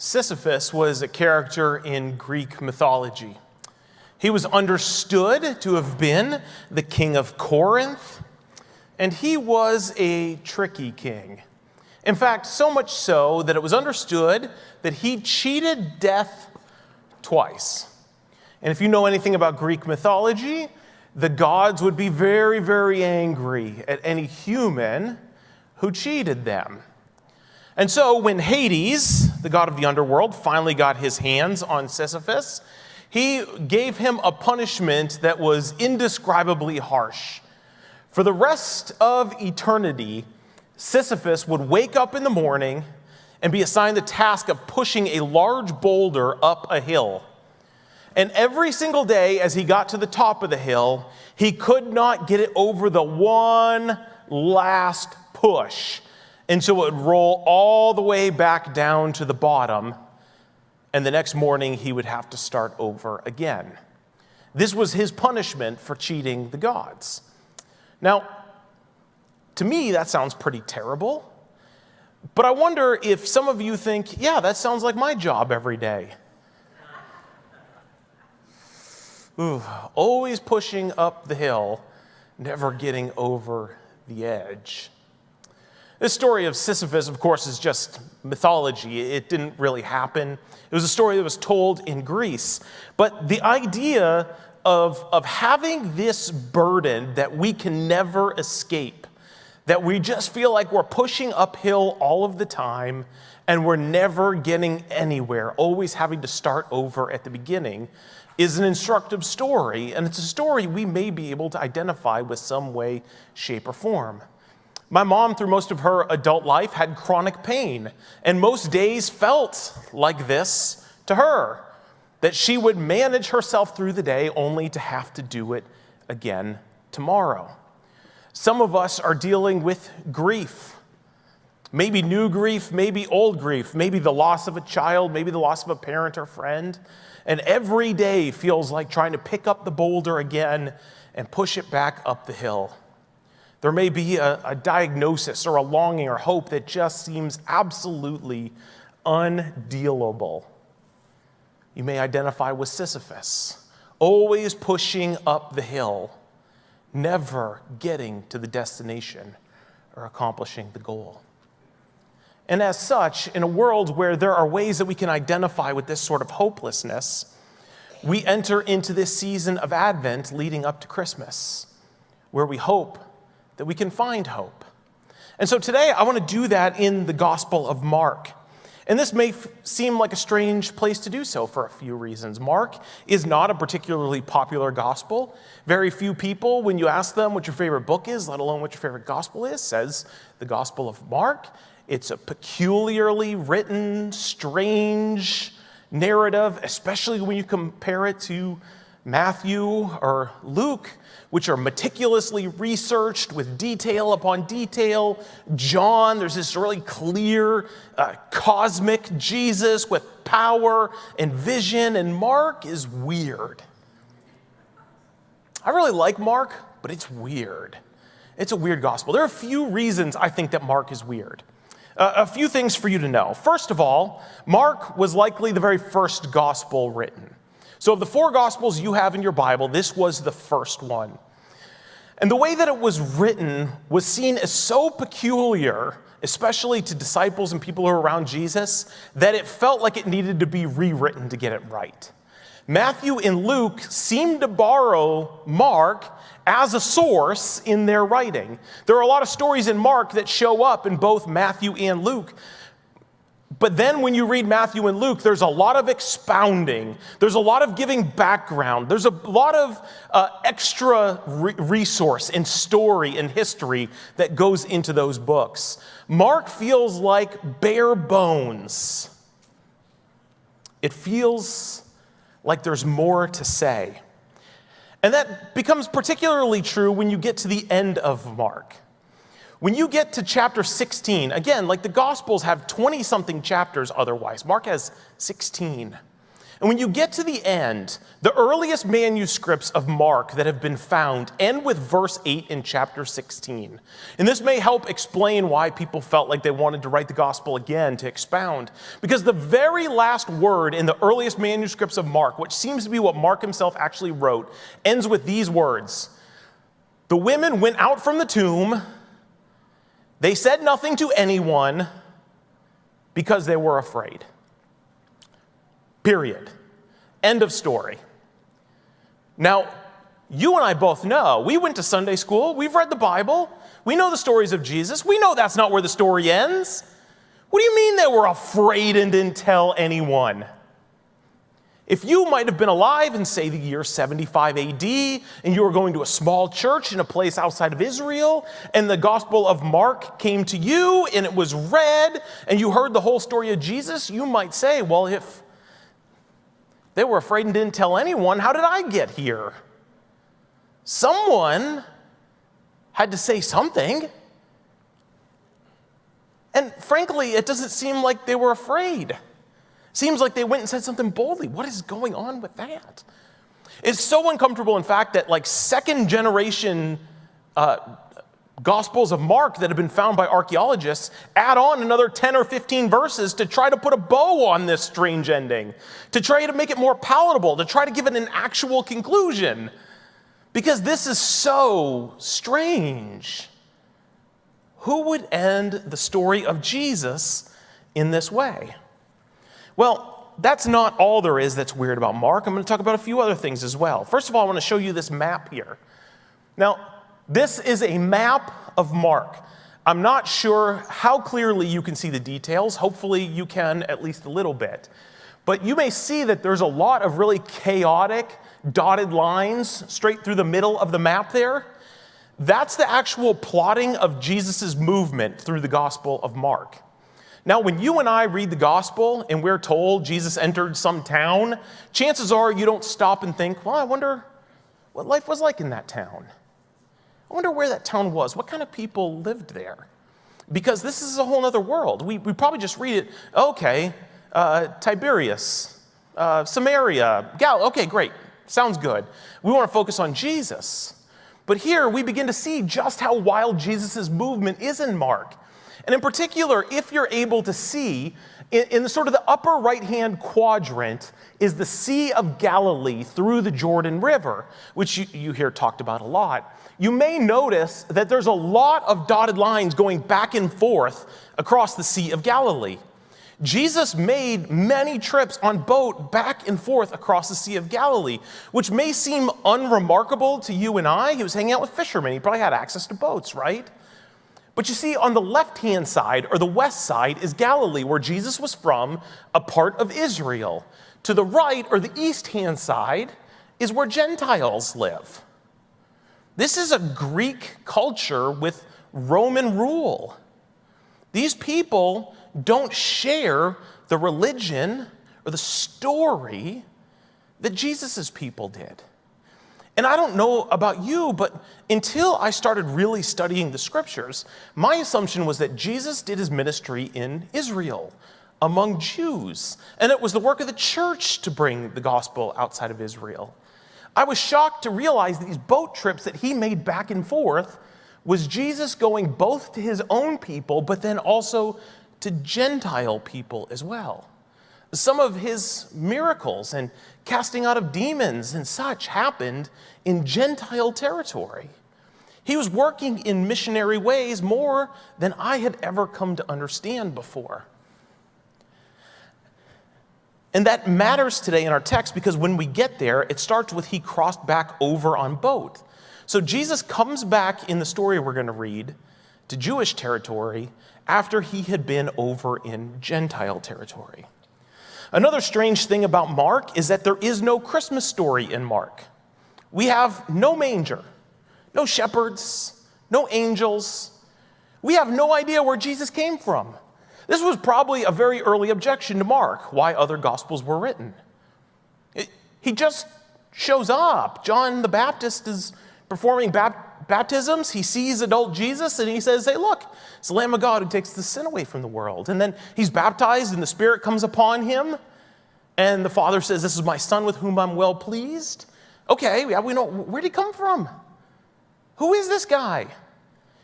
Sisyphus was a character in Greek mythology. He was understood to have been the king of Corinth, and he was a tricky king. In fact, so much so that it was understood that he cheated death twice. And if you know anything about Greek mythology, the gods would be very, very angry at any human who cheated them. And so when Hades, the god of the underworld, finally got his hands on Sisyphus, he gave him a punishment that was indescribably harsh. For the rest of eternity, Sisyphus would wake up in the morning and be assigned the task of pushing a large boulder up a hill. And every single day as he got to the top of the hill, he could not get it over the one last push. And so it would roll all the way back down to the bottom, and the next morning he would have to start over again. This was his punishment for cheating the gods. Now, to me, that sounds pretty terrible, but I wonder if some of you think, yeah, that sounds like my job every day. Ooh, always pushing up the hill, never getting over the edge. This story of Sisyphus, of course, is just mythology. It didn't really happen. It was a story that was told in Greece. But the idea of having this burden that we can never escape, that we just feel like we're pushing uphill all of the time and we're never getting anywhere, always having to start over at the beginning, is an instructive story. And it's a story we may be able to identify with some way, shape, or form. My mom, through most of her adult life, had chronic pain, and most days felt like this to her, that she would manage herself through the day only to have to do it again tomorrow. Some of us are dealing with grief, maybe new grief, maybe old grief, maybe the loss of a child, maybe the loss of a parent or friend, and every day feels like trying to pick up the boulder again and push it back up the hill. There may be a diagnosis or a longing or hope that just seems absolutely undealable. You may identify with Sisyphus, always pushing up the hill, never getting to the destination or accomplishing the goal. And as such, in a world where there are ways that we can identify with this sort of hopelessness, we enter into this season of Advent leading up to Christmas, where we hope that we can find hope. And so today I want to do that in the Gospel of Mark. And this may seem like a strange place to do so for a few reasons. Mark is not a particularly popular gospel. Very few people, when you ask them what your favorite book is, let alone what your favorite gospel is, says the Gospel of Mark. It's a peculiarly written, strange narrative, especially when you compare it to Matthew or Luke, which are meticulously researched with detail upon detail. John, there's this really clear cosmic Jesus with power and vision, and Mark is weird. I really like Mark, but it's weird. It's a weird gospel. There are a few reasons I think that Mark is weird. A few things for you to know. First of all, Mark was likely the very first gospel written. So of the 4 Gospels you have in your Bible, this was the first one. And the way that it was written was seen as so peculiar, especially to disciples and people who were around Jesus, that it felt like it needed to be rewritten to get it right. Matthew and Luke seemed to borrow Mark as a source in their writing. There are a lot of stories in Mark that show up in both Matthew and Luke. But then when you read Matthew and Luke, there's a lot of expounding. There's a lot of giving background. There's a lot of extra resource and story and history that goes into those books. Mark feels like bare bones. It feels like there's more to say. And that becomes particularly true when you get to the end of Mark. When you get to chapter 16, again, like the Gospels have 20-something chapters otherwise. Mark has 16. And when you get to the end, the earliest manuscripts of Mark that have been found end with verse 8 in chapter 16. And this may help explain why people felt like they wanted to write the gospel again to expound. Because the very last word in the earliest manuscripts of Mark, which seems to be what Mark himself actually wrote, ends with these words. The women went out from the tomb. They said nothing to anyone because they were afraid. Period. End of story. Now, you and I both know, we went to Sunday school, we've read the Bible, we know the stories of Jesus, we know that's not where the story ends. What do you mean they were afraid and didn't tell anyone? If you might have been alive in, say, the year 75 AD, and you were going to a small church in a place outside of Israel, and the Gospel of Mark came to you, and it was read, and you heard the whole story of Jesus, you might say, well, if they were afraid and didn't tell anyone, how did I get here? Someone had to say something. And frankly, it doesn't seem like they were afraid. It seems like they went and said something boldly. What is going on with that? It's so uncomfortable, in fact, that like second generation Gospels of Mark that have been found by archaeologists add on another 10 or 15 verses to try to put a bow on this strange ending, to try to make it more palatable, to try to give it an actual conclusion. Because this is so strange. Who would end the story of Jesus in this way? Well, that's not all there is that's weird about Mark. I'm going to talk about a few other things as well. First of all, I want to show you this map here. Now, this is a map of Mark. I'm not sure how clearly you can see the details. Hopefully you can at least a little bit. But you may see that there's a lot of really chaotic dotted lines straight through the middle of the map there. That's the actual plotting of Jesus' movement through the Gospel of Mark. Now, when you and I read the Gospel and we're told Jesus entered some town, chances are you don't stop and think, well, I wonder what life was like in that town. I wonder where that town was. What kind of people lived there? Because this is a whole other world. We probably just read it, okay, Tiberias, Samaria, Galilee. Okay, great. Sounds good. We want to focus on Jesus. But here we begin to see just how wild Jesus' movement is in Mark. And in particular, if you're able to see, in the sort of the upper right-hand quadrant is the Sea of Galilee through the Jordan River, which you hear talked about a lot. You may notice that there's a lot of dotted lines going back and forth across the Sea of Galilee. Jesus made many trips on boat back and forth across the Sea of Galilee, which may seem unremarkable to you and I. He was hanging out with fishermen. He probably had access to boats, right? But you see, on the left-hand side, or the west side, is Galilee, where Jesus was from, a part of Israel. To the right, or the east-hand side, is where Gentiles live. This is a Greek culture with Roman rule. These people don't share the religion or the story that Jesus' people did. And I don't know about you, but until I started really studying the scriptures, my assumption was that Jesus did his ministry in Israel, among Jews, and it was the work of the church to bring the gospel outside of Israel. I was shocked to realize that these boat trips that he made back and forth was Jesus going both to his own people, but then also to Gentile people as well. Some of his miracles and casting out of demons and such happened in Gentile territory. He was working in missionary ways more than I had ever come to understand before. And that matters today in our text because when we get there, it starts with he crossed back over on boat. So Jesus comes back in the story we're going to read to Jewish territory after he had been over in Gentile territory. Another strange thing about Mark is that there is no Christmas story in Mark. We have no manger, no shepherds, no angels. We have no idea where Jesus came from. This was probably a very early objection to Mark, why other gospels were written. He just shows up. John the Baptist is performing baptisms. He sees adult Jesus and he says, hey, look, it's the Lamb of God who takes the sin away from the world. And then he's baptized and the Spirit comes upon him. And the father says, this is my son with whom I'm well pleased. Okay, yeah, we know. Where'd he come from? Who is this guy?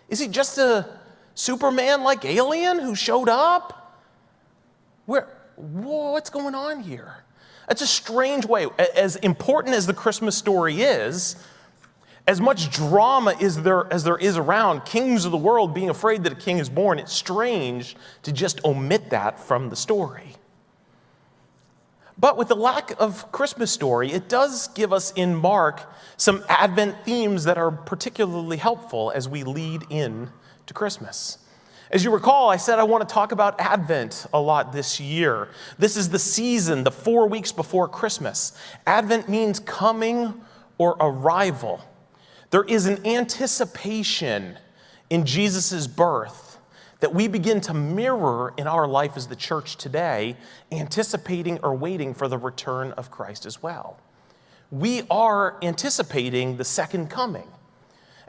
Is he just a Superman-like alien who showed up? What's going on here? That's a strange way. As important as the Christmas story is, as much drama as there is around kings of the world being afraid that a king is born, it's strange to just omit that from the story. But with the lack of Christmas story, it does give us in Mark some Advent themes that are particularly helpful as we lead in to Christmas. As you recall, I said I want to talk about Advent a lot this year. This is the season, the 4 weeks before Christmas. Advent means coming or arrival. There is an anticipation in Jesus' birth that we begin to mirror in our life as the church today, anticipating or waiting for the return of Christ as well. We are anticipating the second coming.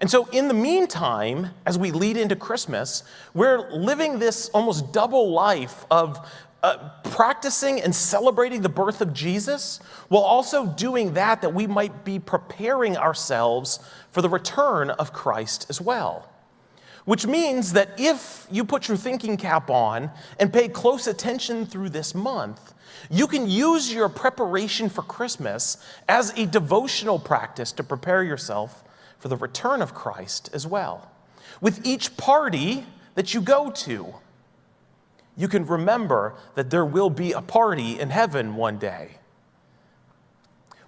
And so in the meantime, as we lead into Christmas, we're living this almost double life of practicing and celebrating the birth of Jesus, while also doing that we might be preparing ourselves for the return of Christ as well. Which means that if you put your thinking cap on and pay close attention through this month, you can use your preparation for Christmas as a devotional practice to prepare yourself for the return of Christ as well. With each party that you go to, you can remember that there will be a party in heaven one day.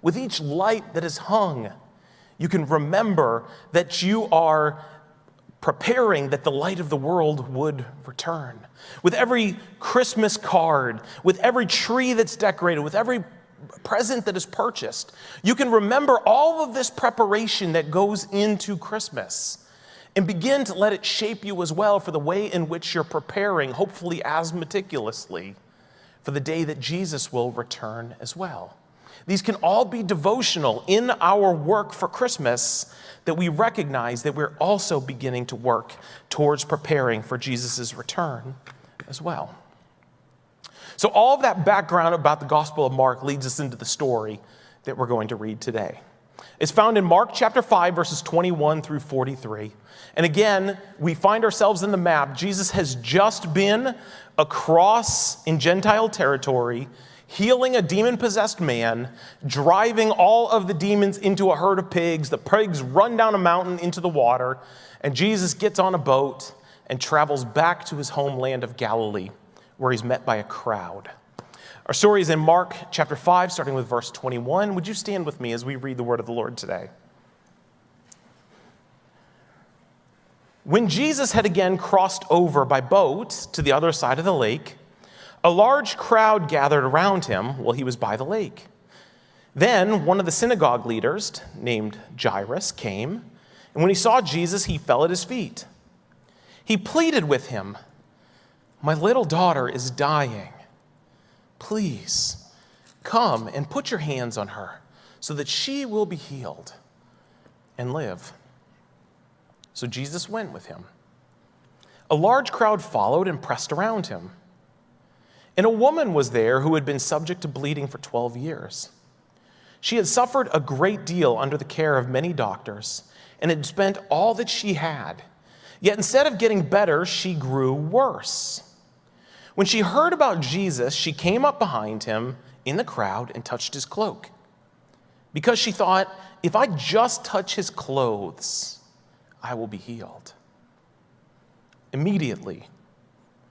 With each light that is hung, you can remember that you are preparing that the light of the world would return. With every Christmas card, with every tree that's decorated, with every present that is purchased, you can remember all of this preparation that goes into Christmas and begin to let it shape you as well for the way in which you're preparing, hopefully as meticulously, for the day that Jesus will return as well. These can all be devotional in our work for Christmas, that we recognize that we're also beginning to work towards preparing for Jesus' return as well. So all of that background about the Gospel of Mark leads us into the story that we're going to read today. It's found in Mark chapter 5, verses 21 through 43. And again, we find ourselves in the map. Jesus has just been across in Gentile territory, healing a demon-possessed man, driving all of the demons into a herd of pigs. The pigs run down a mountain into the water, and Jesus gets on a boat and travels back to his homeland of Galilee, where he's met by a crowd. Our story is in Mark chapter 5, starting with verse 21. Would you stand with me as we read the word of the Lord today? When Jesus had again crossed over by boat to the other side of the lake, a large crowd gathered around him while he was by the lake. Then one of the synagogue leaders, named Jairus, came, and when he saw Jesus, he fell at his feet. He pleaded with him, "My little daughter is dying. Please come and put your hands on her so that she will be healed and live." So Jesus went with him. A large crowd followed and pressed around him. And a woman was there who had been subject to bleeding for 12 years. She had suffered a great deal under the care of many doctors and had spent all that she had. Yet instead of getting better, she grew worse. When she heard about Jesus, she came up behind him in the crowd and touched his cloak, because she thought, if I just touch his clothes, I will be healed. Immediately,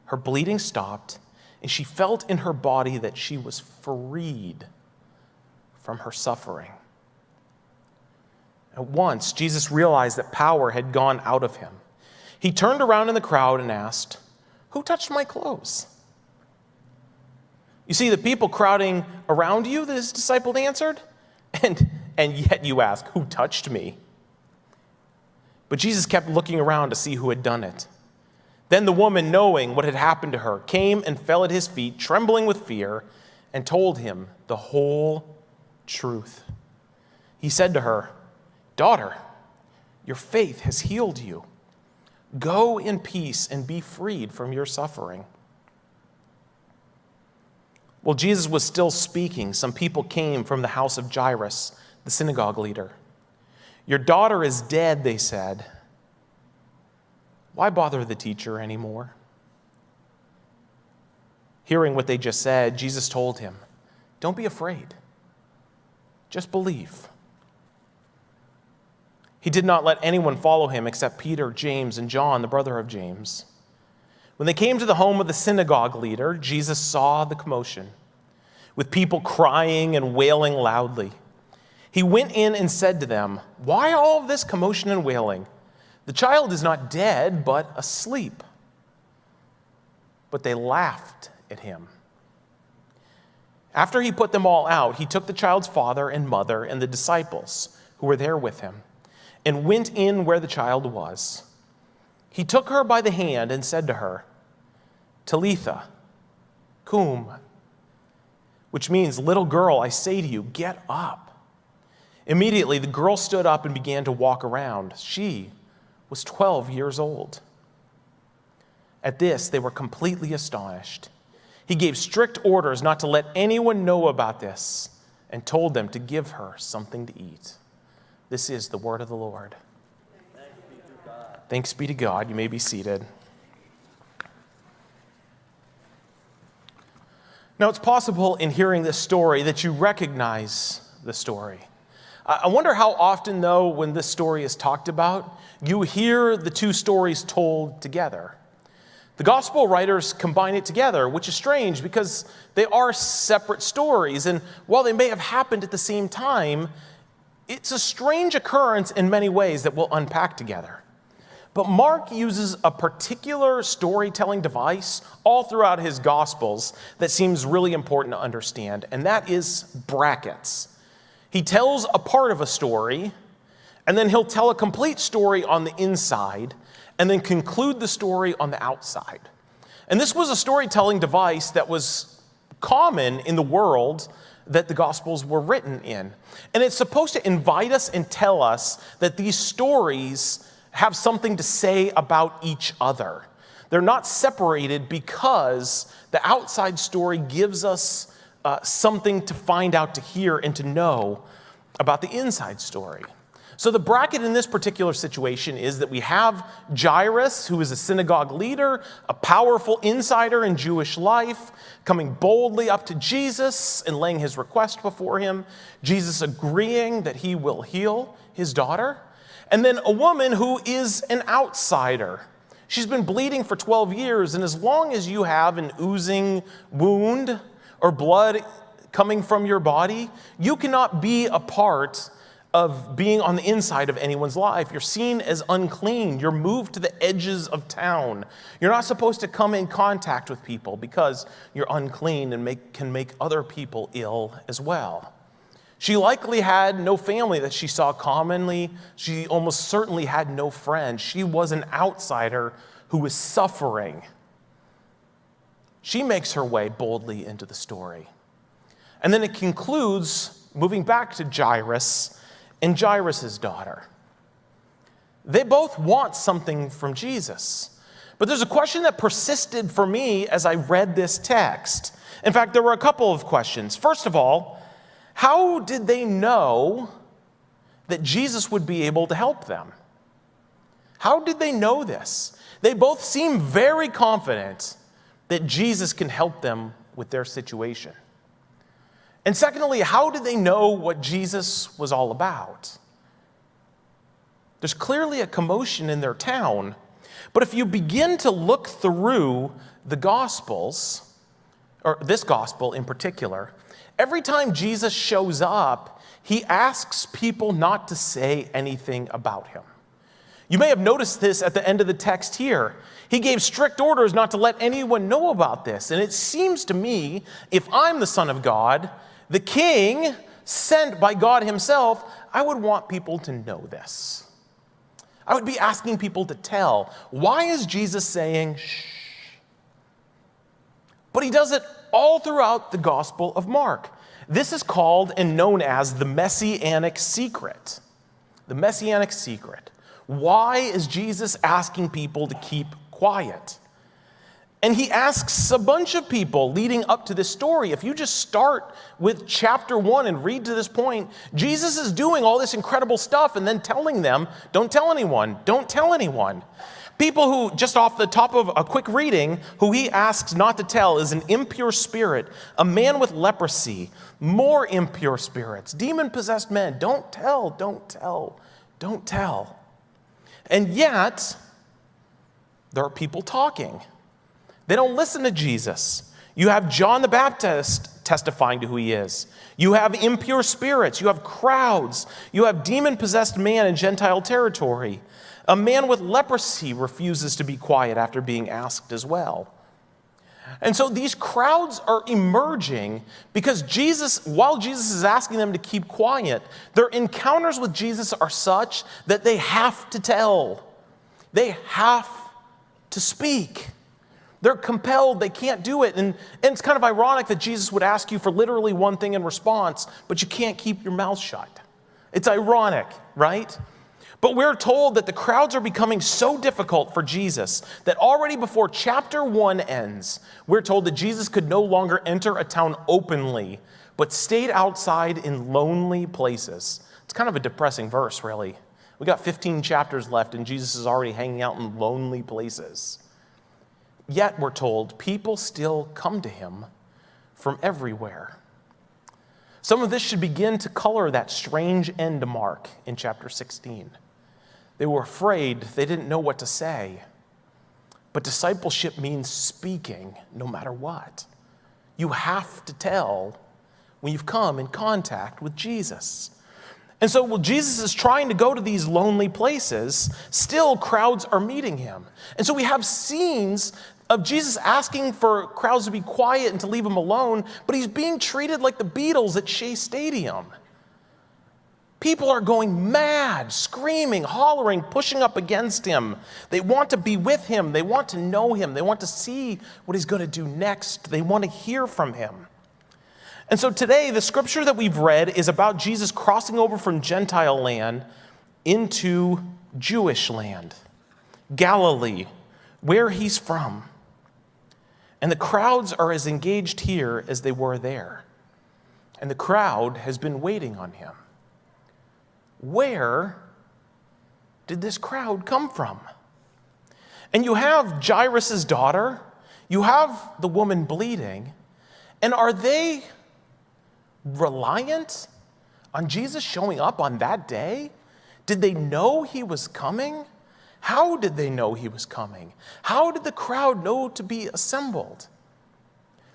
her bleeding stopped, and she felt in her body that she was freed from her suffering. At once, Jesus realized that power had gone out of him. He turned around in the crowd and asked, "Who touched my clothes?" You see the people crowding around you, this disciple answered, and yet you ask, "Who touched me?" But Jesus kept looking around to see who had done it. Then the woman, knowing what had happened to her, came and fell at his feet, trembling with fear, and told him the whole truth. He said to her, "Daughter, your faith has healed you. Go in peace and be freed from your suffering." While Jesus was still speaking, some people came from the house of Jairus, the synagogue leader. "Your daughter is dead," they said. "Why bother the teacher anymore?" Hearing what they just said, Jesus told him, "Don't be afraid. Just believe." He did not let anyone follow him except Peter, James, and John, the brother of James. When they came to the home of the synagogue leader, Jesus saw the commotion, with people crying and wailing loudly. He went in and said to them, "Why all of this commotion and wailing? The child is not dead, but asleep." But they laughed at him. After he put them all out, he took the child's father and mother and the disciples who were there with him and went in where the child was. He took her by the hand and said to her, "Talitha, cum," which means, "Little girl, I say to you, get up." Immediately the girl stood up and began to walk around. She was 12 years old. At this, they were completely astonished. He gave strict orders not to let anyone know about this and told them to give her something to eat. This is the word of the Lord. Thanks be to God. You may be seated. Now, it's possible in hearing this story that you recognize the story. I wonder how often, though, when this story is talked about, you hear the two stories told together. The gospel writers combine it together, which is strange because they are separate stories. And while they may have happened at the same time, it's a strange occurrence in many ways that we'll unpack together. But Mark uses a particular storytelling device all throughout his Gospels that seems really important to understand, and that is brackets. He tells a part of a story, and then he'll tell a complete story on the inside, and then conclude the story on the outside. And this was a storytelling device that was common in the world that the Gospels were written in. And it's supposed to invite us and tell us that these stories have something to say about each other. They're not separated because the outside story gives us something to find out, to hear, and to know about the inside story. So the bracket in this particular situation is that we have Jairus, who is a synagogue leader, a powerful insider in Jewish life, coming boldly up to Jesus and laying his request before him, Jesus agreeing that he will heal his daughter, and then a woman who is an outsider. She's been bleeding for 12 years, and as long as you have an oozing wound or blood coming from your body, you cannot be a part of being on the inside of anyone's life. You're seen as unclean. You're moved to the edges of town. You're not supposed to come in contact with people because you're unclean and can make other people ill as well. She likely had no family that she saw commonly. She almost certainly had no friends. She was an outsider who was suffering. She makes her way boldly into the story. And then it concludes, moving back to Jairus and Jairus' daughter. They both want something from Jesus. But there's a question that persisted for me as I read this text. In fact, there were a couple of questions. First of all, how did they know that Jesus would be able to help them? How did they know this? They both seem very confident that Jesus can help them with their situation. And secondly, how did they know what Jesus was all about? There's clearly a commotion in their town, but if you begin to look through the Gospels, or this Gospel in particular, every time Jesus shows up, he asks people not to say anything about him. You may have noticed this at the end of the text here. He gave strict orders not to let anyone know about this. And it seems to me, if I'm the Son of God, the King sent by God himself, I would want people to know this. I would be asking people to tell. Why is Jesus saying, shh? But he does it all throughout the Gospel of Mark. This is called and known as the Messianic secret. The Messianic secret. Why is Jesus asking people to keep quiet? And he asks a bunch of people leading up to this story. If you just start with chapter 1 and read to this point, Jesus is doing all this incredible stuff and then telling them, don't tell anyone, don't tell anyone. People who, just off the top of a quick reading, who he asks not to tell is an impure spirit, a man with leprosy, more impure spirits, demon-possessed men. Don't tell, don't tell, don't tell. And yet, there are people talking. They don't listen to Jesus. You have John the Baptist testifying to who he is. You have impure spirits. You have crowds. You have demon-possessed man in Gentile territory. A man with leprosy refuses to be quiet after being asked as well. And so these crowds are emerging because while Jesus is asking them to keep quiet, their encounters with Jesus are such that they have to tell. They have to speak. They're compelled, they can't do it. And it's kind of ironic that Jesus would ask you for literally one thing in response, but you can't keep your mouth shut. It's ironic, right? But we're told that the crowds are becoming so difficult for Jesus that already before chapter 1 ends, we're told that Jesus could no longer enter a town openly, but stayed outside in lonely places. It's kind of a depressing verse, really. We got 15 chapters left, and Jesus is already hanging out in lonely places. Yet, we're told, people still come to him from everywhere. Some of this should begin to color that strange end mark in chapter 16. They were afraid, they didn't know what to say. But discipleship means speaking no matter what. You have to tell when you've come in contact with Jesus. And so while Jesus is trying to go to these lonely places, still crowds are meeting him. And so we have scenes of Jesus asking for crowds to be quiet and to leave him alone, but he's being treated like the Beatles at Shea Stadium. People are going mad, screaming, hollering, pushing up against him. They want to be with him. They want to know him. They want to see what he's going to do next. They want to hear from him. And so today, the scripture that we've read is about Jesus crossing over from Gentile land into Jewish land, Galilee, where he's from. And the crowds are as engaged here as they were there. And the crowd has been waiting on him. Where did this crowd come from? And you have Jairus' daughter, you have the woman bleeding, and are they reliant on Jesus showing up on that day? Did they know he was coming? How did they know he was coming? How did the crowd know to be assembled?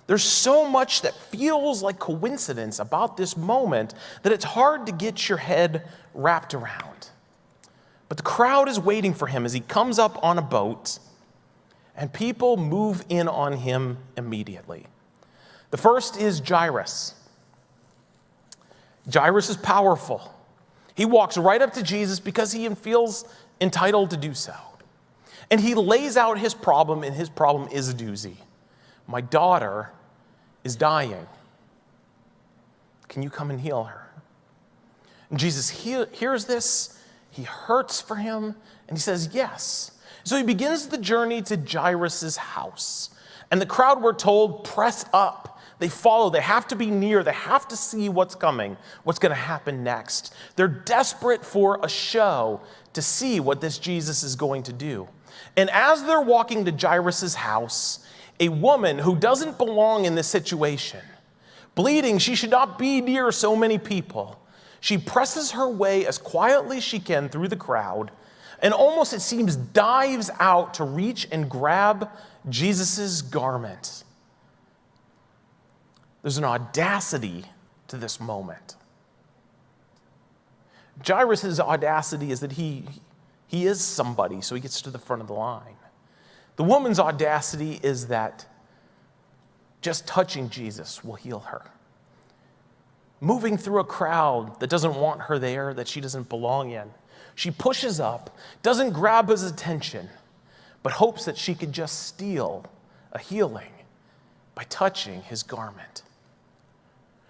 There's so much that feels like coincidence about this moment that it's hard to get your head wrapped around. But the crowd is waiting for him as he comes up on a boat, and people move in on him immediately. The first is Jairus. Jairus is powerful. He walks right up to Jesus because he feels entitled to do so. And he lays out his problem, and his problem is a doozy. My daughter is dying. Can you come and heal her? And Jesus hears this. He hurts for him, and he says yes. So he begins the journey to Jairus' house. And the crowd, we're told, press up. They follow. They have to be near. They have to see what's coming, what's going to happen next. They're desperate for a show to see what this Jesus is going to do. And as they're walking to Jairus' house, a woman who doesn't belong in this situation, bleeding, she should not be near so many people. She presses her way as quietly as she can through the crowd and almost, it seems, dives out to reach and grab Jesus' garment. There's an audacity to this moment. Jairus' audacity is that he is somebody, so he gets to the front of the line. The woman's audacity is that just touching Jesus will heal her. Moving through a crowd that doesn't want her there, that she doesn't belong in, she pushes up, doesn't grab his attention, but hopes that she could just steal a healing by touching his garment.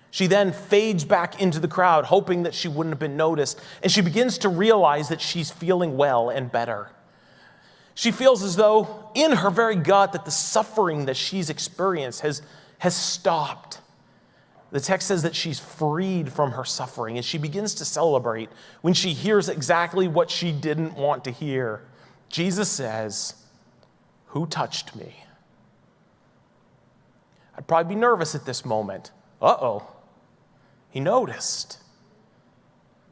She then fades back into the crowd, hoping that she wouldn't have been noticed, and she begins to realize that she's feeling well and better. She feels as though in her very gut that the suffering that she's experienced has stopped. The text says that she's freed from her suffering, and she begins to celebrate when she hears exactly what she didn't want to hear. Jesus says, "Who touched me?" I'd probably be nervous at this moment. Uh-oh, he noticed.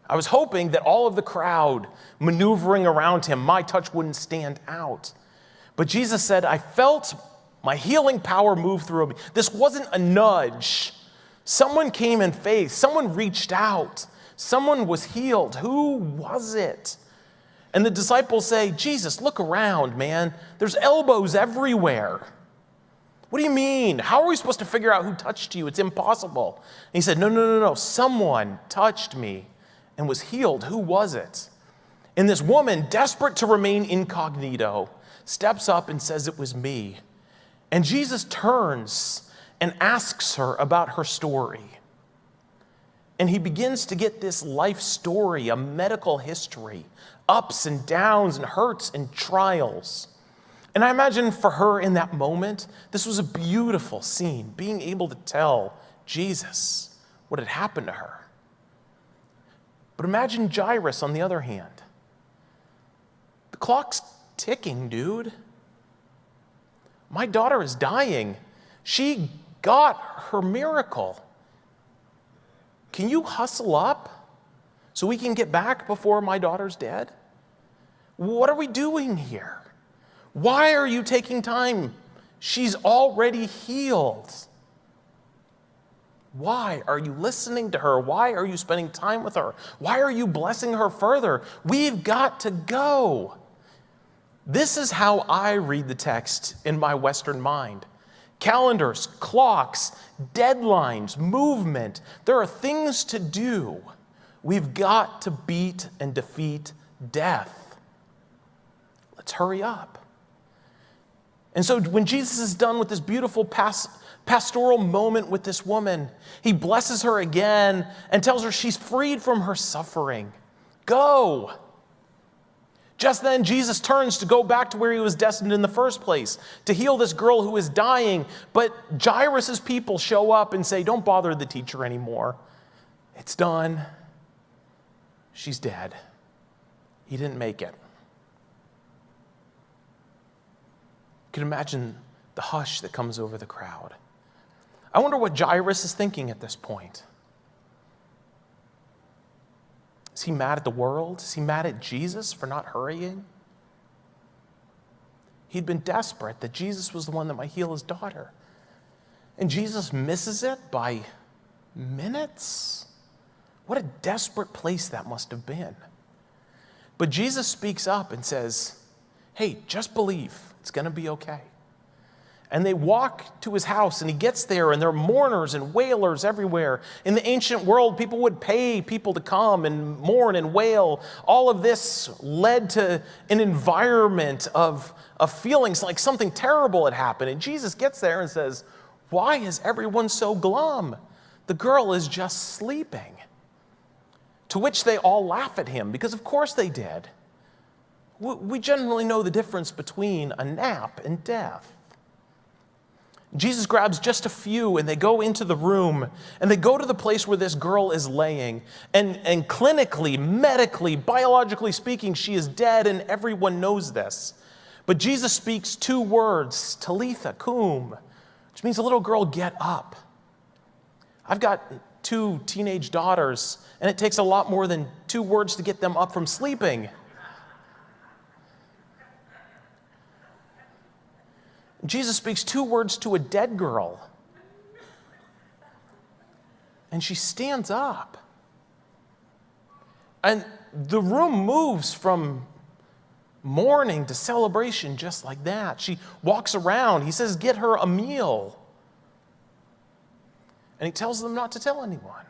I was hoping that all of the crowd maneuvering around him, my touch wouldn't stand out. But Jesus said, "I felt my healing power move through me." This wasn't a nudge. Someone came in faith. Someone reached out. Someone was healed. Who was it? And the disciples say, "Jesus, look around, man. There's elbows everywhere." "What do you mean? How are we supposed to figure out who touched you? It's impossible." And he said, No. Someone touched me and was healed. Who was it? And this woman, desperate to remain incognito, steps up and says, "It was me." And Jesus turns and asks her about her story. And he begins to get this life story, a medical history, ups and downs and hurts and trials. And I imagine for her in that moment, this was a beautiful scene, being able to tell Jesus what had happened to her. But imagine Jairus on the other hand. The clock's ticking, dude. My daughter is dying. She got her miracle. Can you hustle up so we can get back before my daughter's dead? What are we doing here? Why are you taking time? She's already healed. Why are you listening to her? Why are you spending time with her? Why are you blessing her further? We've got to go. This is how I read the text in my Western mind. Calendars, clocks, deadlines, movement. There are things to do. We've got to beat and defeat death. Let's hurry up. And so when Jesus is done with this beautiful pastoral moment with this woman, he blesses her again and tells her she's freed from her suffering. Go. Just then, Jesus turns to go back to where he was destined in the first place, to heal this girl who is dying. But Jairus' people show up and say, "Don't bother the teacher anymore. It's done. She's dead. He didn't make it." You can imagine the hush that comes over the crowd. I wonder what Jairus is thinking at this point. Is he mad at the world? Is he mad at Jesus for not hurrying? He'd been desperate that Jesus was the one that might heal his daughter. And Jesus misses it by minutes? What a desperate place that must have been. But Jesus speaks up and says, "Hey, just believe. It's going to be okay." And they walk to his house, and he gets there, and there are mourners and wailers everywhere. In the ancient world, people would pay people to come and mourn and wail. All of this led to an environment of feelings like something terrible had happened. And Jesus gets there and says, "Why is everyone so glum? The girl is just sleeping." To which they all laugh at him, because of course they did. We generally know the difference between a nap and death. Jesus grabs just a few, and they go into the room, and they go to the place where this girl is laying. And clinically, medically, biologically speaking, she is dead, and everyone knows this. But Jesus speaks two words, Talitha cum, which means, "Little girl, get up." I've got 2 teenage daughters, and it takes a lot more than 2 words to get them up from sleeping. Jesus speaks 2 words to a dead girl, and she stands up. And the room moves from mourning to celebration just like that. She walks around. He says, "Get her a meal." And he tells them not to tell anyone.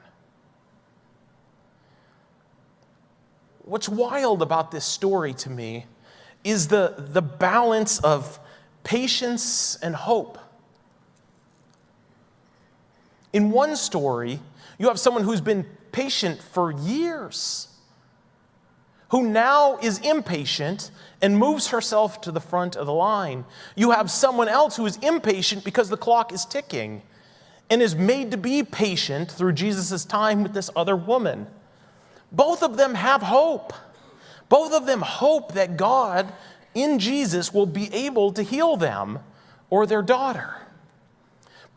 What's wild about this story to me is the balance of patience and hope. In one story, you have someone who's been patient for years, who now is impatient and moves herself to the front of the line. You have someone else who is impatient because the clock is ticking and is made to be patient through Jesus' time with this other woman. Both of them have hope. Both of them hope that God in Jesus will be able to heal them or their daughter.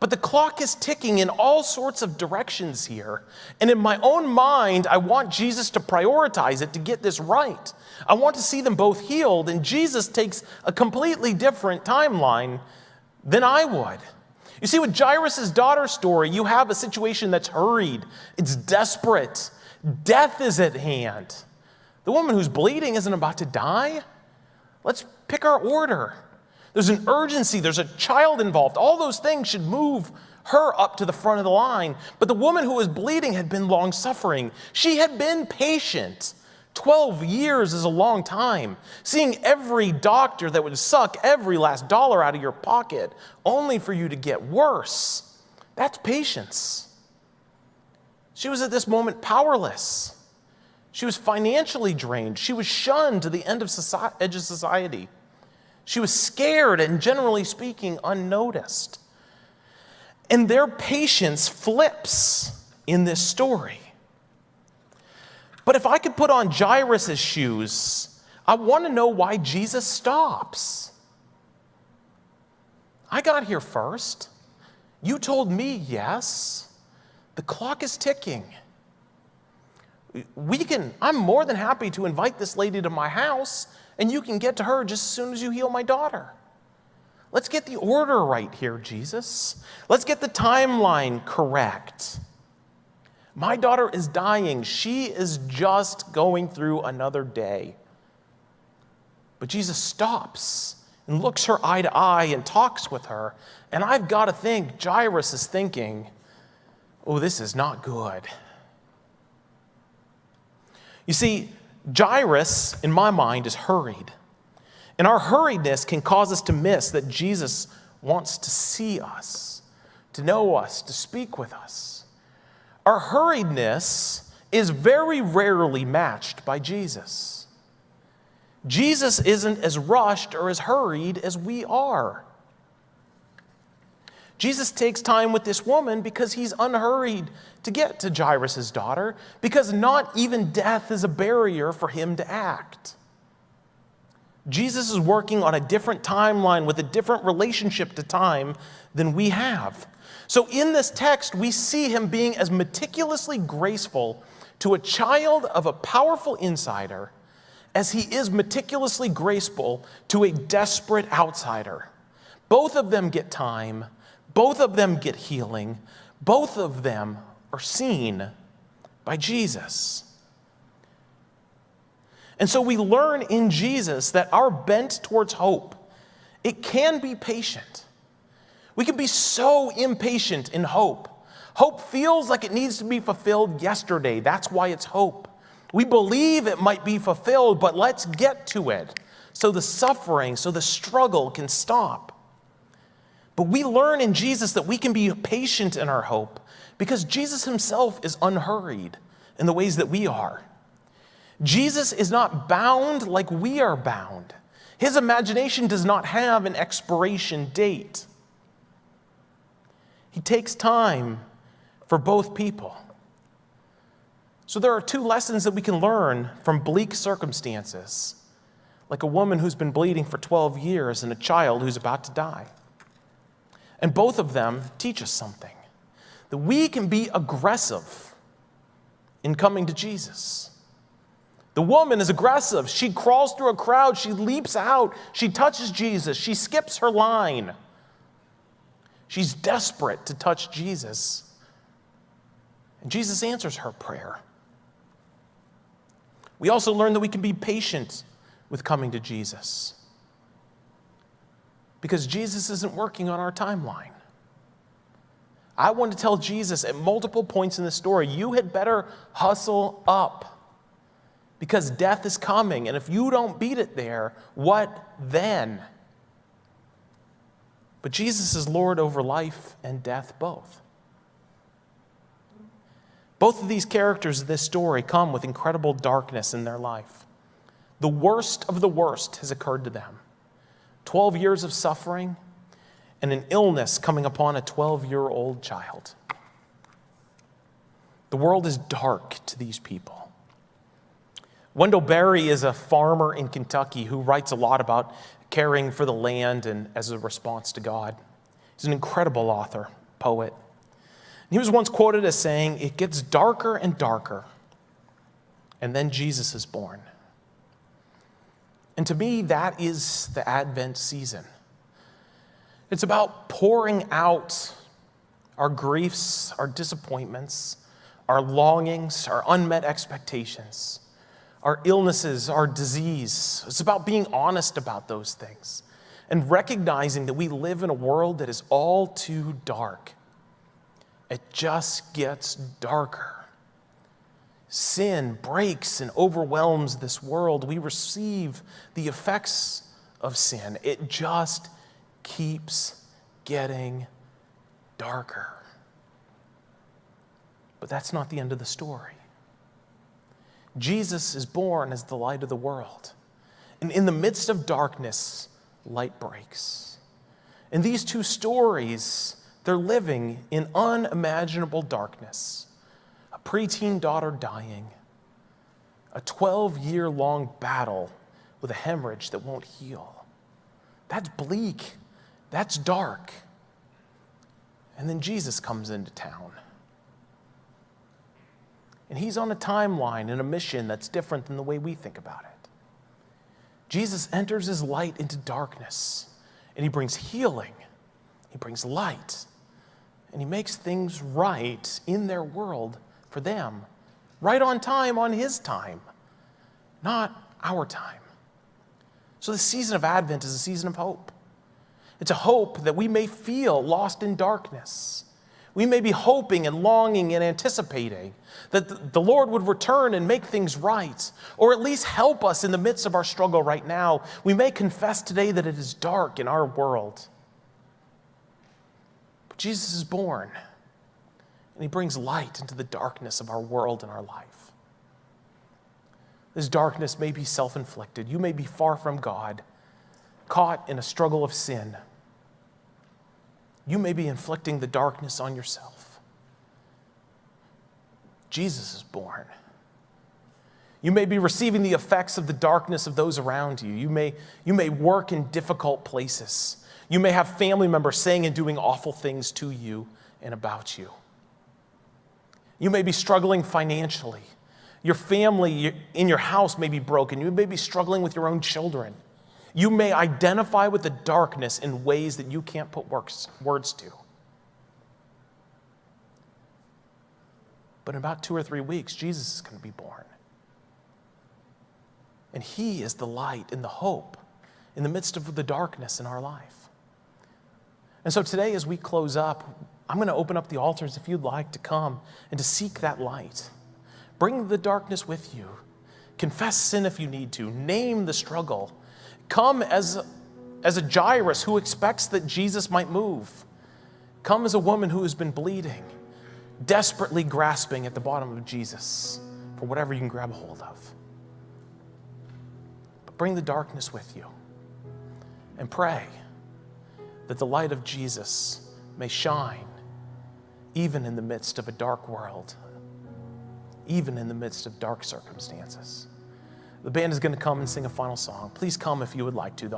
But the clock is ticking in all sorts of directions here. And in my own mind, I want Jesus to prioritize it to get this right. I want to see them both healed, and Jesus takes a completely different timeline than I would. You see, with Jairus' daughter's story, you have a situation that's hurried. It's desperate. Death is at hand. The woman who's bleeding isn't about to die. Let's pick our order. There's an urgency, there's a child involved. All those things should move her up to the front of the line. But the woman who was bleeding had been long-suffering. She had been patient. 12 years is a long time. Seeing every doctor that would suck every last dollar out of your pocket only for you to get worse. That's patience. She was at this moment powerless. She was financially drained. She was shunned to the edge of society. She was scared and, generally speaking, unnoticed. And their patience flips in this story. But if I could put on Jairus' shoes, I want to know why Jesus stops. I got here first. You told me yes. The clock is ticking. I'm more than happy to invite this lady to my house, and you can get to her just as soon as you heal my daughter. Let's get the order right here, Jesus. Let's get the timeline correct. My daughter is dying. She is just going through another day. But Jesus stops and looks her eye to eye and talks with her. And I've got to think Jairus is thinking, oh, this is not good. You see, Jairus, in my mind, is hurried. And our hurriedness can cause us to miss that Jesus wants to see us, to know us, to speak with us. Our hurriedness is very rarely matched by Jesus. Jesus isn't as rushed or as hurried as we are. Jesus takes time with this woman because he's unhurried to get to Jairus' daughter, because not even death is a barrier for him to act. Jesus is working on a different timeline with a different relationship to time than we have. So in this text, we see him being as meticulously graceful to a child of a powerful insider as he is meticulously graceful to a desperate outsider. Both of them get time. Both of them get healing. Both of them are seen by Jesus. And so we learn in Jesus that our bent towards hope, it can be patient. We can be so impatient in hope. Hope feels like it needs to be fulfilled yesterday. That's why it's hope. We believe it might be fulfilled, but let's get to it so the suffering, so the struggle can stop. But we learn in Jesus that we can be patient in our hope because Jesus himself is unhurried in the ways that we are. Jesus is not bound like we are bound. His imagination does not have an expiration date. He takes time for both people. So there are two lessons that we can learn from bleak circumstances, like a woman who's been bleeding for 12 years and a child who's about to die. And both of them teach us something, that we can be aggressive in coming to Jesus. The woman is aggressive. She crawls through a crowd. She leaps out. She touches Jesus. She skips her line. She's desperate to touch Jesus. And Jesus answers her prayer. We also learn that we can be patient with coming to Jesus, because Jesus isn't working on our timeline. I want to tell Jesus at multiple points in the story, you had better hustle up, because death is coming, and if you don't beat it there, what then? But Jesus is Lord over life and death both. Both of these characters in this story come with incredible darkness in their life. The worst of the worst has occurred to them. 12 years of suffering and an illness coming upon a 12-year-old child. The world is dark to these people. Wendell Berry is a farmer in Kentucky who writes a lot about caring for the land and as a response to God. He's an incredible author, poet. He was once quoted as saying, "It gets darker and darker, and then Jesus is born." And to me, that is the Advent season. It's about pouring out our griefs, our disappointments, our longings, our unmet expectations, our illnesses, our disease. It's about being honest about those things and recognizing that we live in a world that is all too dark. It just gets darker. Sin breaks and overwhelms this world. We receive the effects of sin. It just keeps getting darker. But that's not the end of the story. Jesus is born as the light of the world. And in the midst of darkness, light breaks. And these two stories, they're living in unimaginable darkness. A preteen daughter dying, a 12-year-long battle with a hemorrhage that won't heal. That's bleak. That's dark. And then Jesus comes into town. And he's on a timeline and a mission that's different than the way we think about it. Jesus enters his light into darkness, and he brings healing. He brings light. And he makes things right in their world for them. Right on time, on his time. Not our time. So the season of Advent is a season of hope. It's a hope that we may feel lost in darkness. We may be hoping and longing and anticipating that the Lord would return and make things right, or at least help us in the midst of our struggle right now. We may confess today that it is dark in our world. But Jesus is born, and he brings light into the darkness of our world and our life. This darkness may be self-inflicted. You may be far from God, caught in a struggle of sin. You may be inflicting the darkness on yourself. Jesus is born. You may be receiving the effects of the darkness of those around you. You may work in difficult places. You may have family members saying and doing awful things to you and about you. You may be struggling financially. Your family in your house may be broken. You may be struggling with your own children. You may identify with the darkness in ways that you can't put words to. But in about 2 or 3 weeks, Jesus is going to be born. And he is the light and the hope in the midst of the darkness in our life. And so today, as we close up, I'm going to open up the altars if you'd like to come and to seek that light. Bring the darkness with you. Confess sin if you need to. Name the struggle. Come as a Jairus who expects that Jesus might move. Come as a woman who has been bleeding, desperately grasping at the bottom of Jesus for whatever you can grab a hold of. But bring the darkness with you and pray that the light of Jesus may shine even in the midst of a dark world, even in the midst of dark circumstances. The band is going to come and sing a final song. Please come if you would like to.